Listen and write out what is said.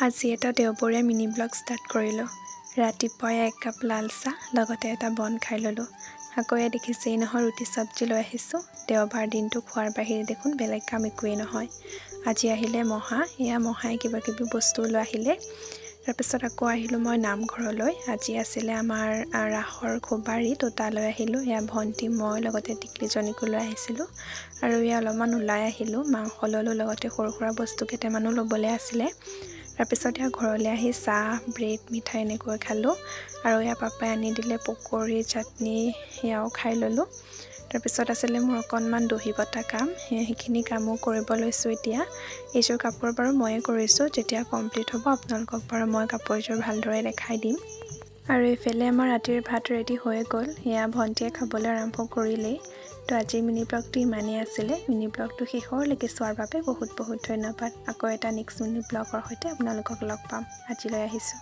আজি এটা দেওবৰীয়া mini blog start কৰিলোঁ। ৰাতিপুৱাই 1 কাপ লাল চাহ লগতে এটা বন খাই ল'লোঁ। আকৌ এয়া দেখিছেই নহয় ৰুটি চব্জি লৈ আহিছোঁ। দেওবাৰ দিনটো খোৱাৰ বাহিৰে দেখোন বেলেগ কাম একোৱেই নহয়। আজি আহিলে মহাই কিবাকিবি বস্তু লৈ আহিলে। তাৰপিছত আকৌ আহিলোঁ মই নামঘৰলৈ। আজি আছিলে আমাৰ ৰাসৰ খুবাৰী, তো তালৈ আহিলোঁ। এয়া ভণ্টি, মই লগতে টিকলিজনীকো লৈ আহিছিলোঁ। আৰু এয়া অলপমান ওলাই আহিলোঁ, মাংস ল'লোঁ, লগতে সৰু সুৰা বস্তু কেইটামানো ল'বলৈ আছিলে। তাৰপিছত এয়া ঘৰলৈ আহি চাহ, ব্ৰেড, মিঠাই এনেকৈ খালোঁ। আৰু এয়া পাপাই আনি দিলে পকৰি, চাটনি, সেয়াও খাই ল'লোঁ। তাৰপিছত আছিলে মোৰ অকণমান দহি বটা কাম, সেইখিনি কামো কৰিব লৈছোঁ এতিয়া। এইযোৰ কাপোৰ বাৰু ময়ে কৰিছোঁ, যেতিয়া কমপ্লিট হ'ব আপোনালোকক বাৰু মই কাপোৰযোৰ ভালদৰে দেখাই দিম। আৰু এইফালে আমাৰ ৰাতিৰ ভাত ৰেডি হৈ গ'ল, এয়া ভণ্টিয়ে খাবলৈ আৰম্ভ কৰিলেই। তো আজিৰ মিনি ব্লগটো ইমানেই আছিলে। মিনি ব্লগটো শেষৰলৈকে চোৱাৰ বাবে বহুত বহুত ধন্যবাদ। আকৌ এটা নেক্সট মিনি ব্লগৰ সৈতে আপোনালোকক লগ পাম। আজিলৈ আহিছোঁ।